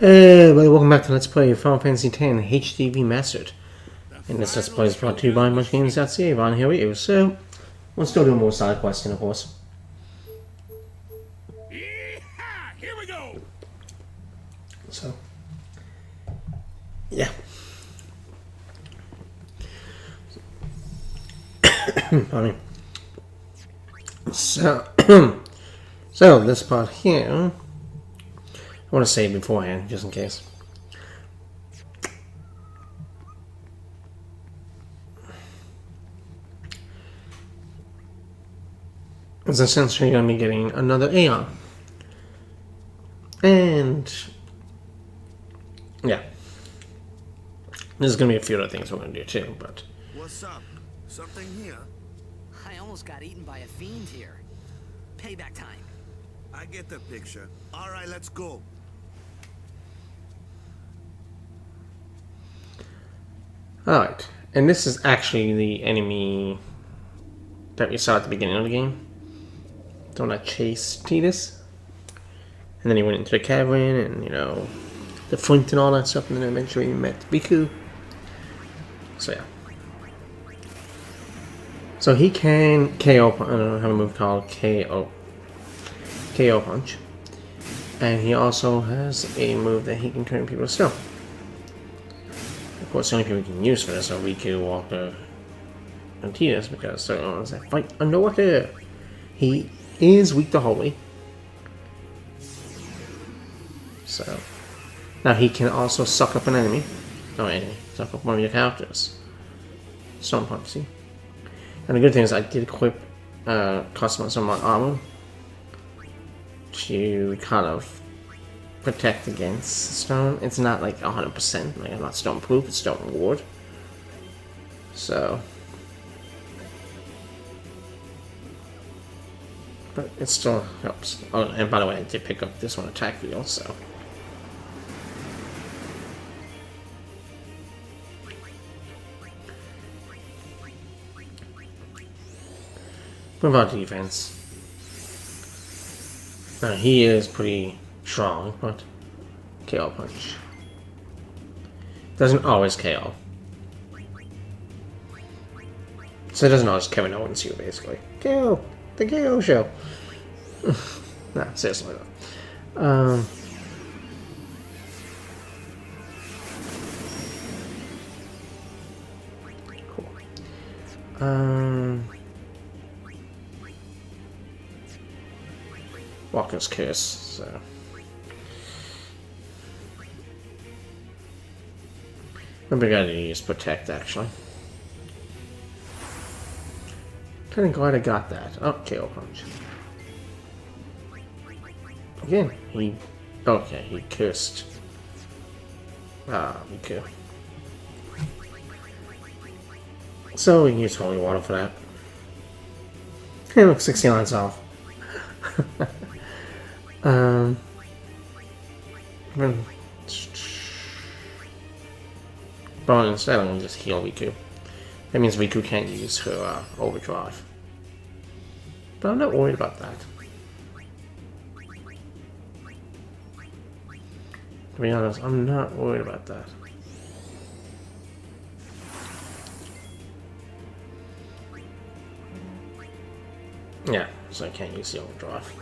Hey everybody, welcome back to Let's Play Final Fantasy X HD Remastered. And this Let's Play is brought to you by MuchGames.ca. Ron here with you. So, we'll still do more side questing, of course. Here we go. So, yeah. Pardon me. So, so this part here, I want to say beforehand, just in case. It's essentially going to be getting another Aeon. And, yeah. There's going to be a few other things we're going to do too, but... What's up? Something here? I almost got eaten by a fiend here. Payback time. I get the picture. All right, let's go. Alright, and this is actually the enemy that we saw at the beginning of the game. The one that chased Tidus. And then he went into the cavern and, you know, the flint and all that stuff, and then eventually he met Riku. So yeah. So he can KO, I don't know, have a move called KO Punch. And he also has a move that he can turn people to stone. Of course, the only people we can use for this are Riku, Walker, and Tidus, because they're the ones that fight underwater. He is weak to Holy. So, now he can also suck up an enemy. Suck up one of your characters. Stone Punch, see? And the good thing is I did equip customize some of my armor to kind of protect against stone. It's not like 100%, like I'm not stone proof, it's stone ward. So, but it still helps. Oh, and by the way, I did pick up this one attack wheel, so. What about defense? Now, he is pretty strong, but KO Punch. Doesn't always KO. So it doesn't always Kevin Owens you, basically. KO! The KO show! Nah, seriously though. Cool. Walker's Curse, so... Maybe I gotta use Protect, actually. Kinda glad I got that. Oh, KO Punch. Again, he... Okay, he cursed. Okay. So we can use Holy Water for that. Hey, look, 60 lines off. But instead I'm going to just heal Riku. That means Riku can't use her overdrive. But I'm not worried about that. To be honest, I'm not worried about that. Yeah, so I can't use the overdrive.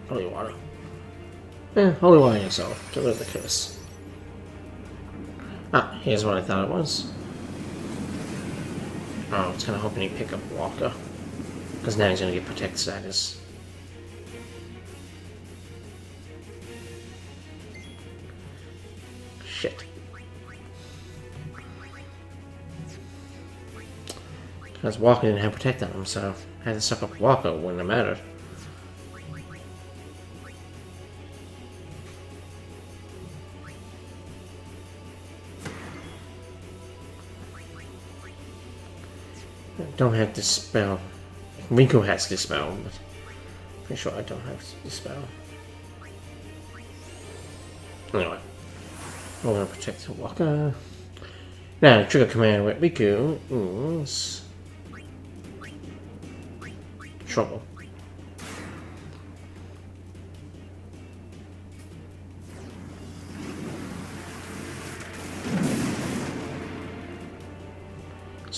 Holy Water. Holy Water yourself. Get rid of the curse. Ah, here's what I thought it was. Oh, I was kind of hoping he'd pick up Walker. Because now he's going to get Protect status. Shit. Because Walker didn't have Protect on him, so I had to suck up Walker, wouldn't have mattered. Don't have Dispel. Riku has Dispel, but pretty sure I don't have Dispel. Anyway, we're gonna protect Walker. Now, trigger command with Riku is trouble.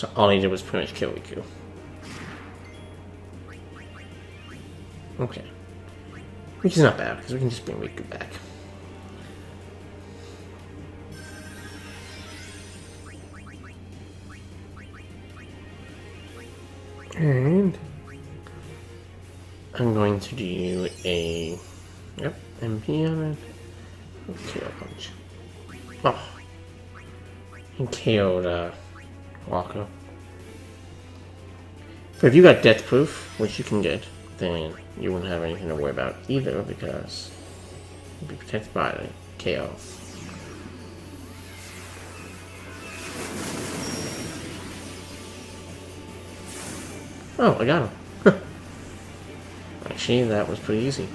So all he did was pretty much kill Riku. Okay. Which is not bad, because we can just bring Riku back. And I'm going to do a MP on it. KO punch. Oh, he KO'd Walker. But if you got death proof, which you can get, then you wouldn't have anything to worry about either because you'd be protected by the KO. Oh, I got him. Actually, that was pretty easy.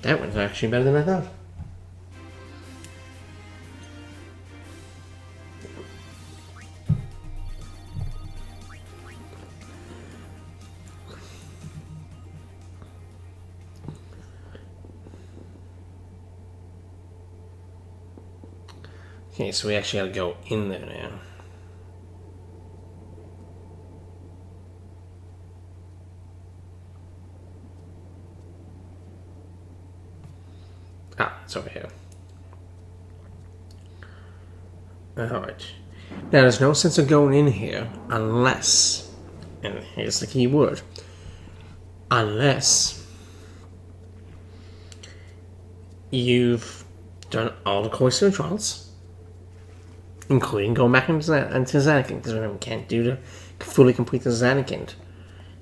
That was actually better than I thought. Okay, so we actually gotta go in there now. Ah, it's over here. Alright. Now, there's no sense of going in here unless, and here's the key word, unless you've done all the Cloister trials, including going back into Zanakin, because remember, we can't do the fully complete the Zanakin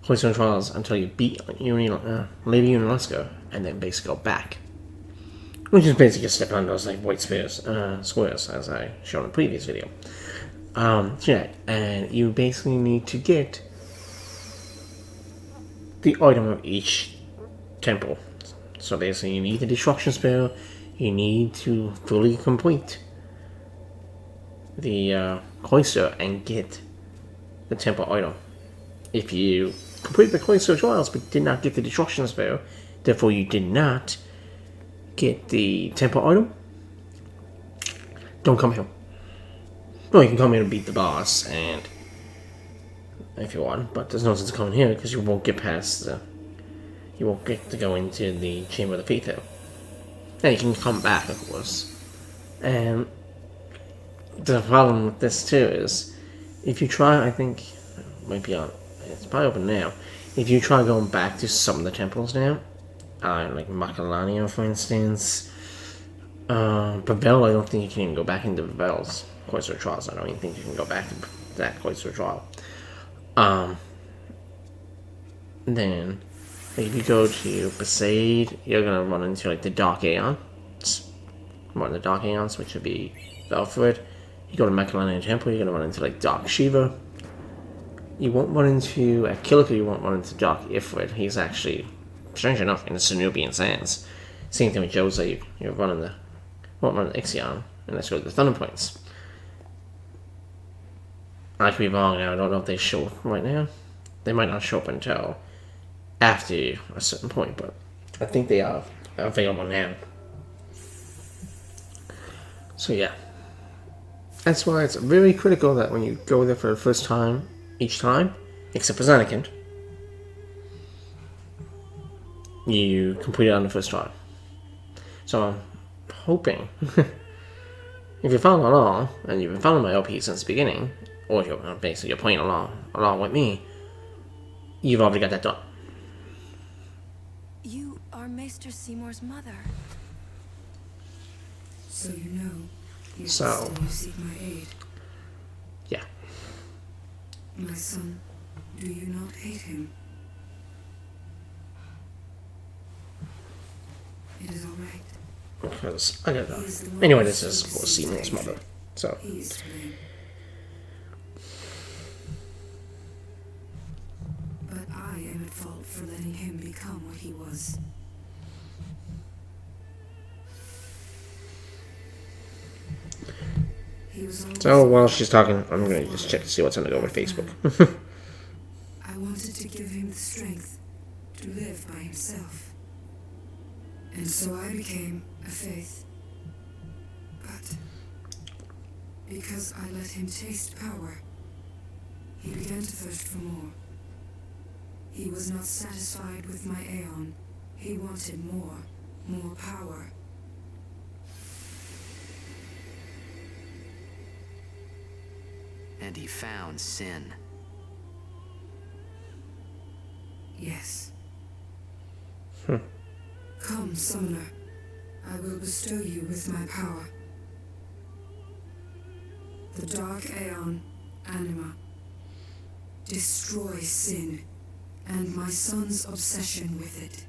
Cloister trials until you beat Lady Unalesco, and then basically go back. Which is basically just step on those like white squares, as I showed in the previous video. Yeah, and you basically need to get the item of each temple. So basically, you need the destruction spell. You need to fully complete the cloister and get the temple item. If you complete the cloister trials but did not get the destruction spell, therefore you did not get the temple item, don't come here. Well, you can come here and beat the boss, and if you want, but there's no sense of coming here because you won't get past the. You won't get to go into the Chamber of the Faith here. And you can come back, of course. And the problem with this too is, if you try, I think, it might be on. It's probably open now. If you try going back to some of the temples now, like Makalania, for instance, Bavel, I don't think you can even go back into Bavel's Cloister Trials. I don't even think you can go back to that Cloister Trial. Then, if you go to Besaid, you're gonna run into like the Dark Aeons. One of the Dark Aeons, which would be Belfred. You go to Makalania Temple, you're gonna run into like Dark Shiva. You won't run into, at Kilika, you won't run into Dark Ifrit. He's actually, strange enough, in the Cenubian Sands. Same thing with Jose, you're running the, won't run the Ixion, and let's go to the Thunder Points. I could be wrong now, I don't know if they show up right now. They might not show up until after a certain point, but I think they are available now. So yeah. That's why it's very critical that when you go there for the first time, each time, except for Zanakin, you complete it on the first try. So I'm hoping, if you following along, and you've been following my LP since the beginning, or you're playing along with me, you've already got that done. You are Maester Seymour's mother. So you know, yet So- still you seek my aid. Yeah. My son, do you not hate him? It is all right. Because I gotta. Anyway, this is of course Seymour's mother. So He is to blame. But I am at fault for letting him become what he was. He was always So while she's talking, I'm gonna just check to see what's on the go with Facebook. I wanted to give him the strength to live by himself. And so I became a faith. But because I let him taste power, he began to thirst for more. He was not satisfied with my Aeon. He wanted more power. And he found sin. Yes. Come, summoner. I will bestow you with my power. The Dark Aeon, Anima. Destroy sin, and my son's obsession with it.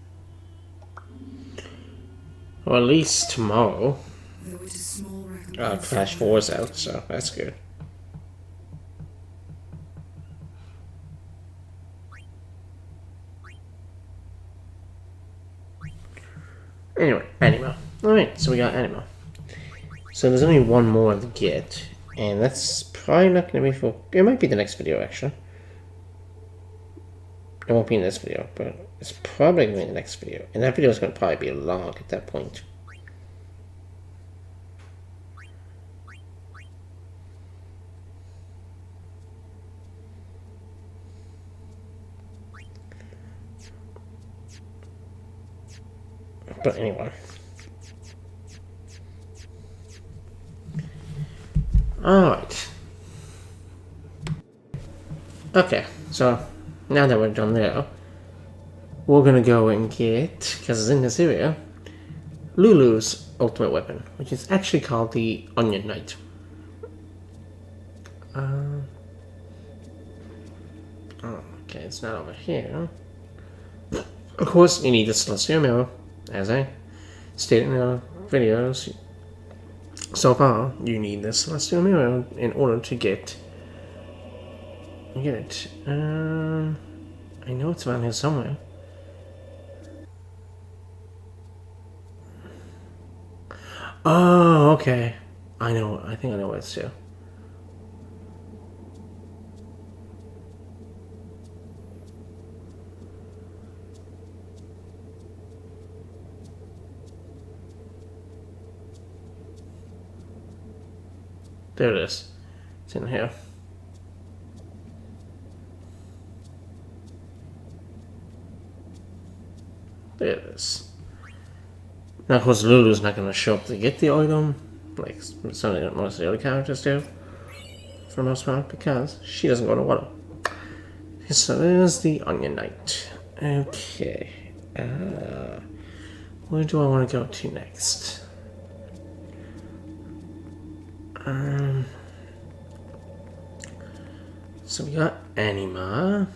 Well, at least tomorrow, Though it is small recompense. Flash 4 is out, so that's good. Anyway, Anima. Alright, so we got Anima. So there's only one more to get, and that's probably not going to be for... It might be the next video, actually. It won't be in this video, but it's probably going to be in the next video. And that video is going to probably be long at that point. But anyway. Alright. Okay, so now that we're done there, we're gonna go and get, because it's in this area, Lulu's ultimate weapon, which is actually called the Onion Knight. Okay, it's not over here. Of course, you need the Celestial Mirror, as I stated in the videos so far. You need the Celestial Mirror in order to get it. I know it's around here somewhere. Oh, okay. I know. I think I know where it's to. There it is. It's in here. There it is. Now, of course, Lulu's not going to show up to get the item, like some of most of the other characters do, for the most part, because she doesn't go to water. So there's the Onion Knight. Okay. Where do I want to go to next? So we got Anima.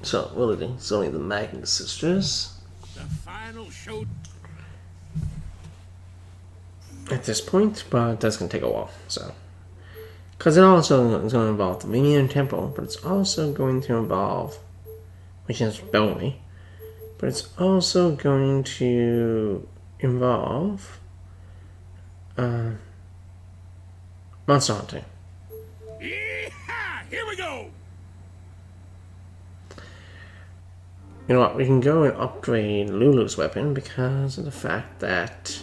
So, really, it's only the Magnus sisters. The final show. At this point, but that's going to take a while, so. Because it also is going to involve the Minion Temple, but it's also going to involve, which is Bellamy, but it's also going to involve monster hunting. Yeehaw! Here we go! You know what, we can go and upgrade Lulu's weapon because of the fact that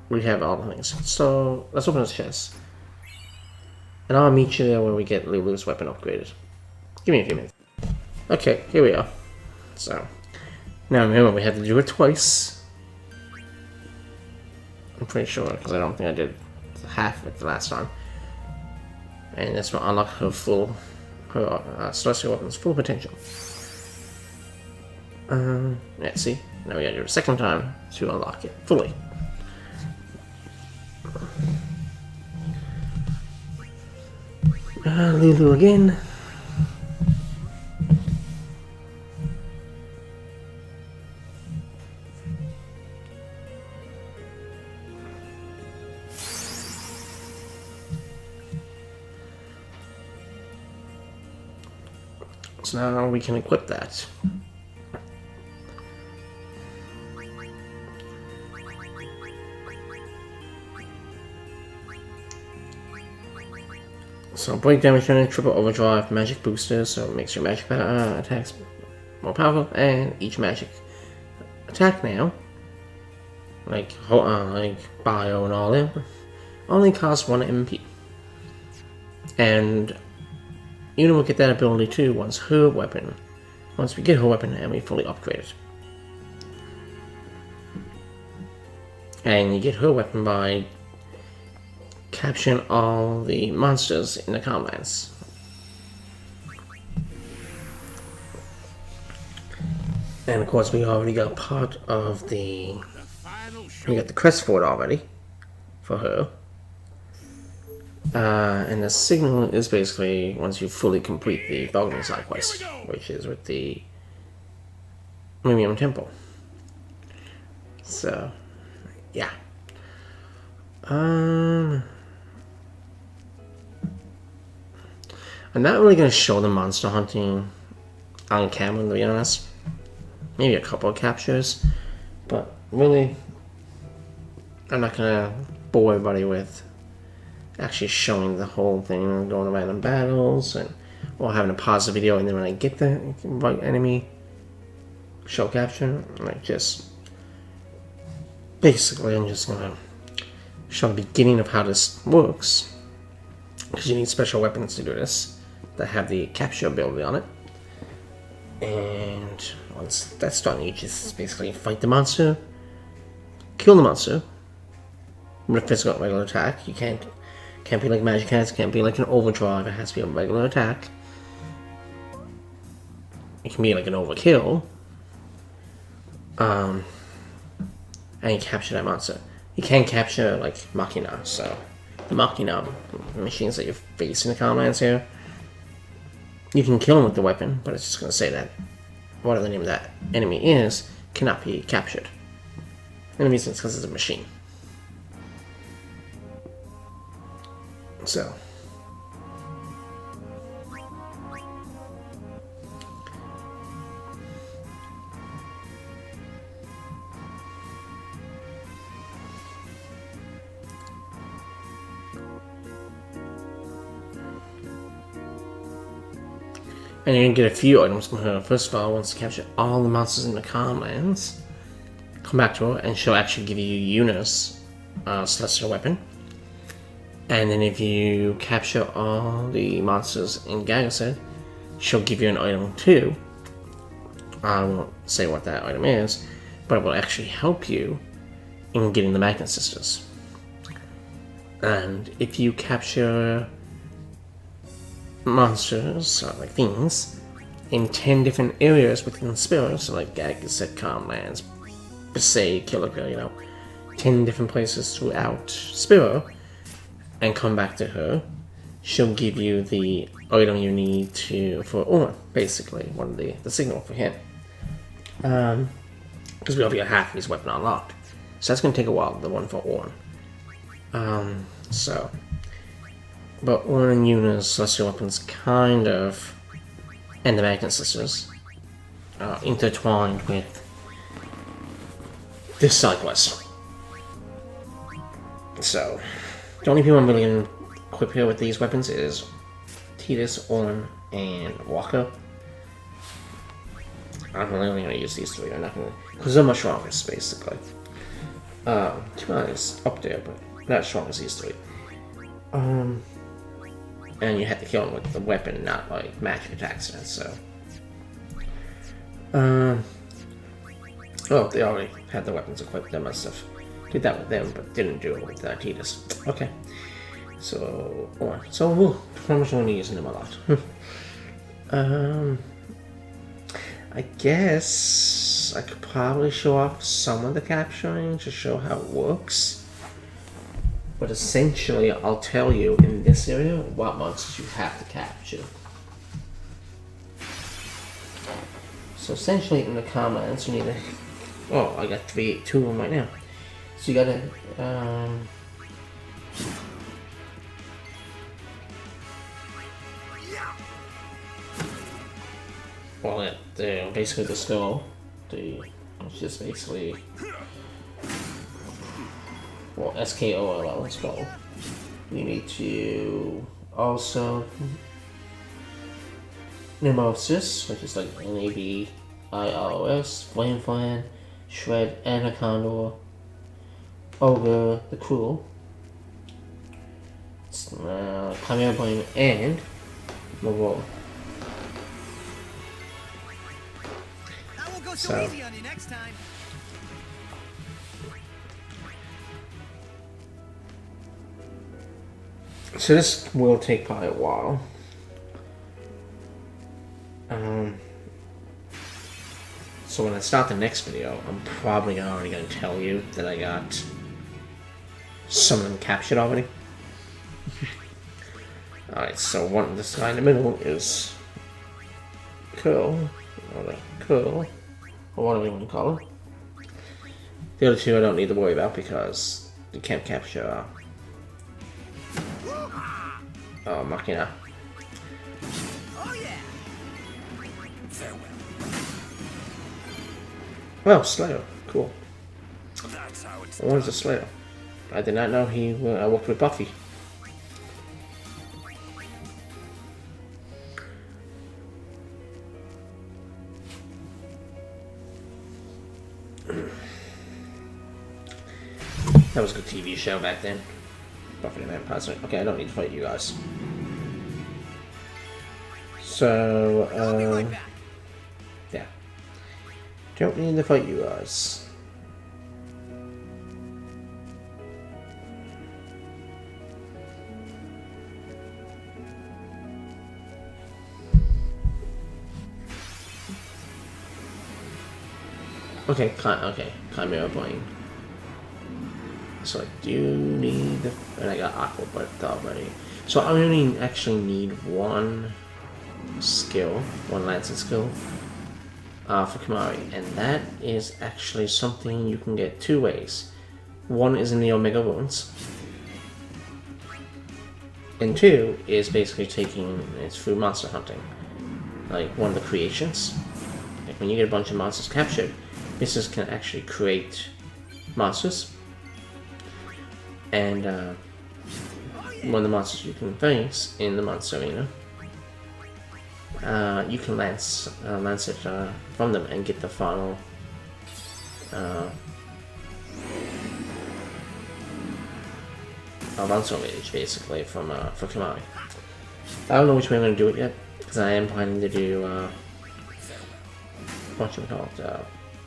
we have all the things. So, let's open this chest. And I'll meet you there when we get Lulu's weapon upgraded. Give me a few minutes. Okay, here we are. So, now remember we had to do it twice. I'm pretty sure, because I don't think I did half of it the last time. And this will unlock her full, celestial weapon's full potential. Yeah, see? Now we gotta do it a second time to unlock it fully. Lulu again. So now we can equip that. So break damage unit, triple overdrive, magic boosters, so it makes your magic attacks more powerful, and each magic attack now, like bio and all that, only costs 1 MP. And Una will get that ability too once we get her weapon and we fully upgrade it. And you get her weapon by capturing all the monsters in the Calmlands. And of course we already got part of we got the crest for it already, for her. And the signal is basically once you fully complete the Belgian side quest, which is with the Mimium Temple. So, yeah. I'm not really going to show the monster hunting on camera, to be honest. Maybe a couple of captures, but really, I'm not going to bore everybody with actually showing the whole thing and going to random battles or having to pause the video and then when I get the right enemy show capture, like just basically I'm just going to show the beginning of how this works, because you need special weapons to do this that have the capture ability on it. And once that's done, you just basically fight the monster, kill the monster with a physical regular attack. You can't be like magic hands, can't be like an overdrive, it has to be a regular attack. It can be like an overkill. And you capture that monster. You can't capture like Machina, so the Machina machines that you face in the Calmlands here, you can kill them with the weapon, but it's just going to say that whatever the name of that enemy is cannot be captured. And the reason is because it's a machine. So, and you're going to get a few items from her. First of all, once you capture all the monsters in the Calmlands, come back to her and she'll actually give you Una's celestial weapon. And then if you capture all the monsters in Gagaset, she'll give you an item too. I won't say what that item is, but it will actually help you in getting the Magnet Sisters. And if you capture monsters, or like things, in 10 different areas within Spiro, so like Gagaset, Calmlands, Besaid, Kilika, 10 different places throughout Spiro, and come back to her, she'll give you the item you need for Orn, basically, one of the signal for him. Because we already got half of his weapon unlocked. So that's going to take a while, the one for Orn. But Orn and Una's celestial weapons kind of, and the Magnet Sisters, intertwined with this side quest. So, the only people I'm really going to equip here with these weapons is Tidus, Orn, and Walker. I'm really only going to use these three. I'm not going to, because they're my strongest, basically. To be honest, up there, but not as strong as these three. And you have to kill them with the weapon, not like magic attacks. So, oh, they already had the weapons equipped. They must have did that with them, but didn't do it with Tidus. Okay. So, Orn. So we'll pretty much only using them a lot. I guess I could probably show off some of the capturing to show how it works. But essentially, I'll tell you in this area what monsters you have to capture. So essentially, in the Calmlands, you need to. Oh, I got two of them right now. So you gotta. Well, basically the skull. It's just basically. Well, SKOLL, skull. You need to also. Nemosis, which is like NAB IROS, Flame Flan, Shred, Anaconda, Ogre, the Cruel, Chimera Brain, and Morgul. I won't go so So- easy on you next time. So this will take probably a while. So when I start the next video, I'm probably already going to tell you that I got some of them captured already. Alright, so this guy in the middle is Curl, or Curl, or what do we want to call it. The other two I don't need to worry about because you can't capture Machina. Oh yeah. Farewell. Well, Slayer, cool. That's how it's What is a Slayer? I did not know he worked with Buffy. That was a good TV show back then. Buffy the Vampire Slayer. Okay, I don't need to fight you guys. So, I'll be right back. yeah. Don't need to fight you guys. Okay, Chimera Brain. So I do need the, and I got Aqua Breath already. So I only actually need one skill, one Lancet skill, for Kamari, and that is actually something you can get two ways. One is in the Omega Ruins, and two is basically it's through monster hunting, like one of the creations. Like when you get a bunch of monsters captured, this can actually create monsters, and one of the monsters you can face in the monster arena, you can lance it from them and get the final monster rage basically from for Kamari. I don't know which way I'm going to do it yet because I am planning to do what should we call it,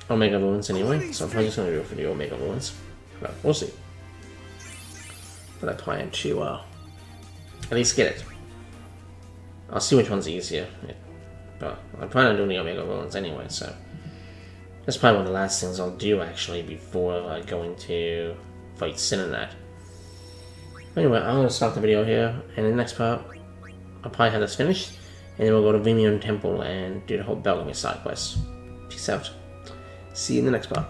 Omega Ruins anyway, so I'm probably just going to do it for the Omega Ruins, but we'll see. But I plan to at least get it. I'll see which one's easier, but I plan on doing the Omega Ruins anyway, so that's probably one of the last things I'll do actually before going to fight Sin in that. Anyway, I'm going to stop the video here, and in the next part, I'll probably have this finished, and then we'll go to Vimian Temple and do the whole Belgamy side quest. Peace out. See you in the next part.